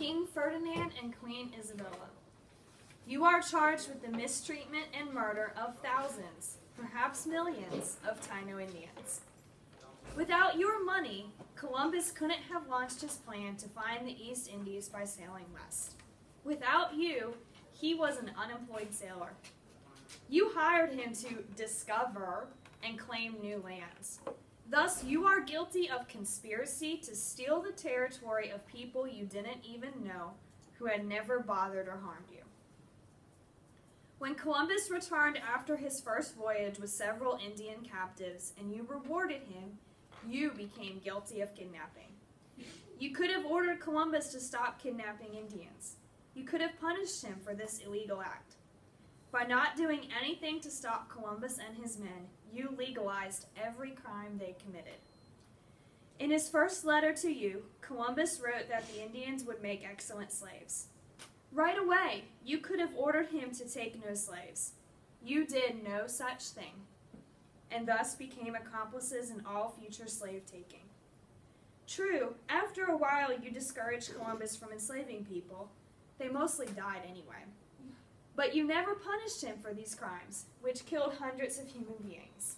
King Ferdinand and Queen Isabella, you are charged with the mistreatment and murder of thousands, perhaps millions, of Taino Indians. Without your money, Columbus couldn't have launched his plan to find the East Indies by sailing west. Without you, he was an unemployed sailor. You hired him to discover and claim new lands. Thus, you are guilty of conspiracy to steal the territory of people you didn't even know, who had never bothered or harmed you. When Columbus returned after his first voyage with several Indian captives and you rewarded him, you became guilty of kidnapping. You could have ordered Columbus to stop kidnapping Indians. You could have punished him for this illegal act. By not doing anything to stop Columbus and his men, you legalized every crime they committed. In his first letter to you, Columbus wrote that the Indians would make excellent slaves. Right away, you could have ordered him to take no slaves. You did no such thing, and thus became accomplices in all future slave-taking. True, after a while you discouraged Columbus from enslaving people. They mostly died anyway. But you never punished him for these crimes, which killed hundreds of human beings.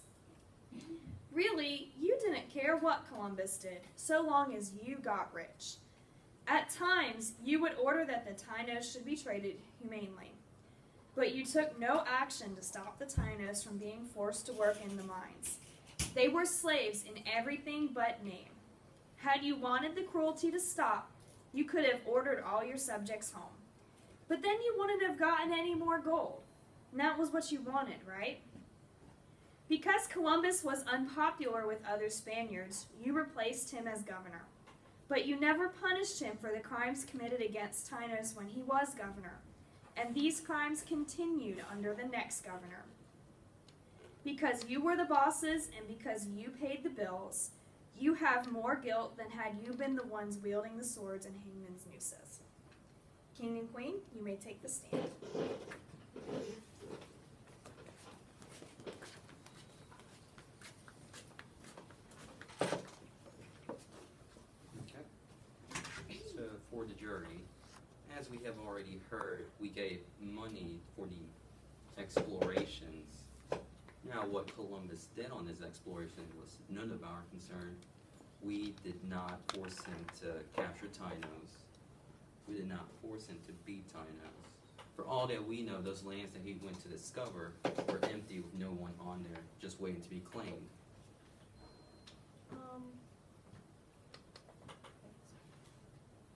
Really, you didn't care what Columbus did, so long as you got rich. At times, you would order that the Tainos should be treated humanely. But you took no action to stop the Tainos from being forced to work in the mines. They were slaves in everything but name. Had you wanted the cruelty to stop, you could have ordered all your subjects home. But then you wouldn't have gotten any more gold. And that was what you wanted, right? Because Columbus was unpopular with other Spaniards, you replaced him as governor. But you never punished him for the crimes committed against Tainos when he was governor. And these crimes continued under the next governor. Because you were the bosses and because you paid the bills, you have more guilt than had you been the ones wielding the swords and hangman's nooses. King and Queen, you may take the stand. For the jury, as we have already heard, we gave money for the explorations. Now, what Columbus did on his exploration was none of our concern. We did not force him to capture Tainos. We did not force him to beat Tainos. For all that we know, those lands that he went to discover were empty with no one on there, just waiting to be claimed.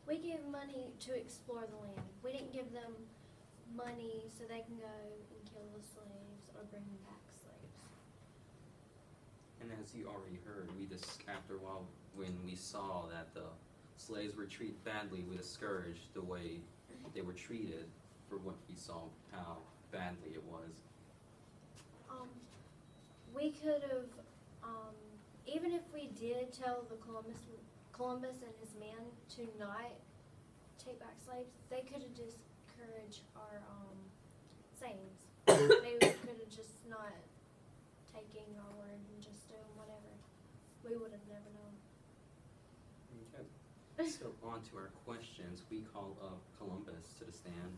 We gave money to explore the land. We didn't give them money so they can go and kill the slaves or bring back slaves. And as you already heard, after a while, when we saw that the slaves were treated badly, we discouraged the way they were treated for what we saw, how badly it was. We could have, even if we did tell the Columbus and his men to not take back slaves, they could have discouraged our sayings. They could have just not taken our word and just doing whatever. We would have never known. Okay. So on to our questions. We call up Columbus to the stand.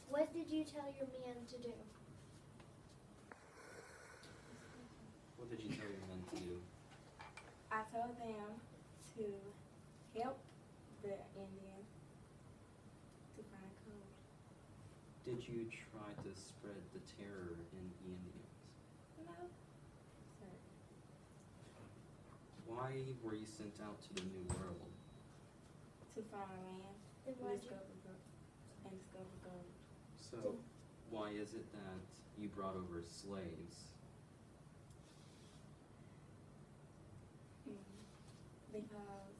What did you tell your men to do? What did you tell your men to do? I told them to help the Indians to find gold. Did you try to spread the terror in the Indians? No, sir. Why were you sent out to the New World? To find land And why'd you- and discover gold. So, why is it that you brought over slaves? Because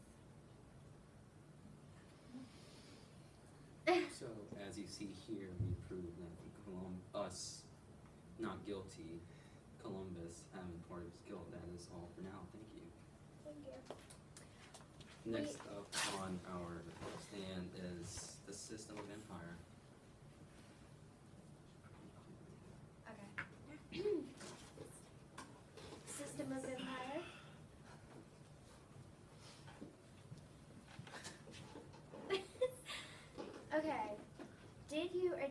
So, as you see here, we prove that us not guilty, Columbus having part of his guilt. That is all for now. Thank you. Thank you. Next up on our stand is the system of empire. Okay.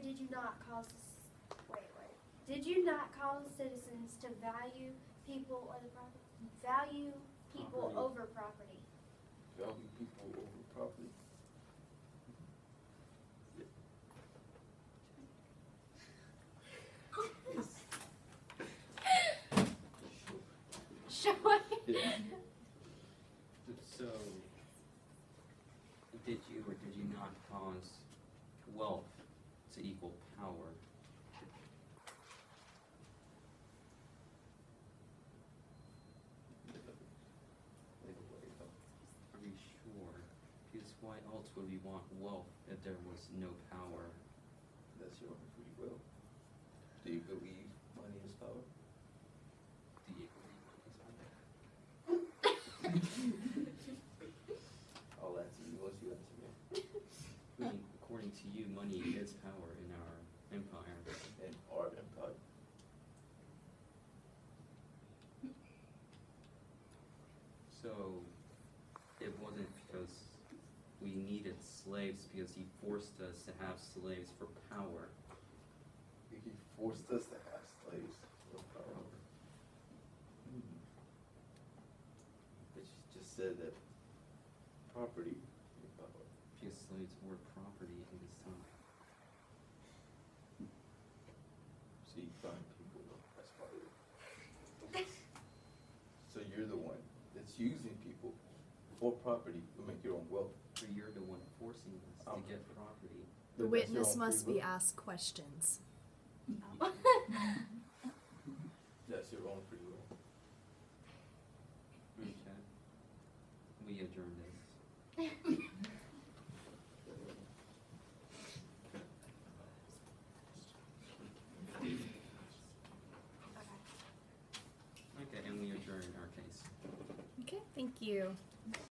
did you not cause Did you not cause citizens to value people or the property? Value people Property. over property. Value people over property. Show Yeah. So, did you or did you not cause wealth to equal power? Are you sure? Because why else would we want wealth if there was no power? That's your own free will. Do you believe money is power? Do you believe I'll answer you once you answer me. I mean, according to you, money is power in our empire. In our empire. So, it wasn't because we needed slaves, because he forced us to have slaves for power. He forced us to have slaves for power. But you just said that property is power. Because slaves were property in his time. So you find people, that's power. So you're the one that's using people for property to make your own wealth. So you're the one forcing us to get property. The But that's your witness own must free be will. asked questions. That's your own free will. Okay. We adjourn this. Okay, and we adjourn our case. Okay, thank you.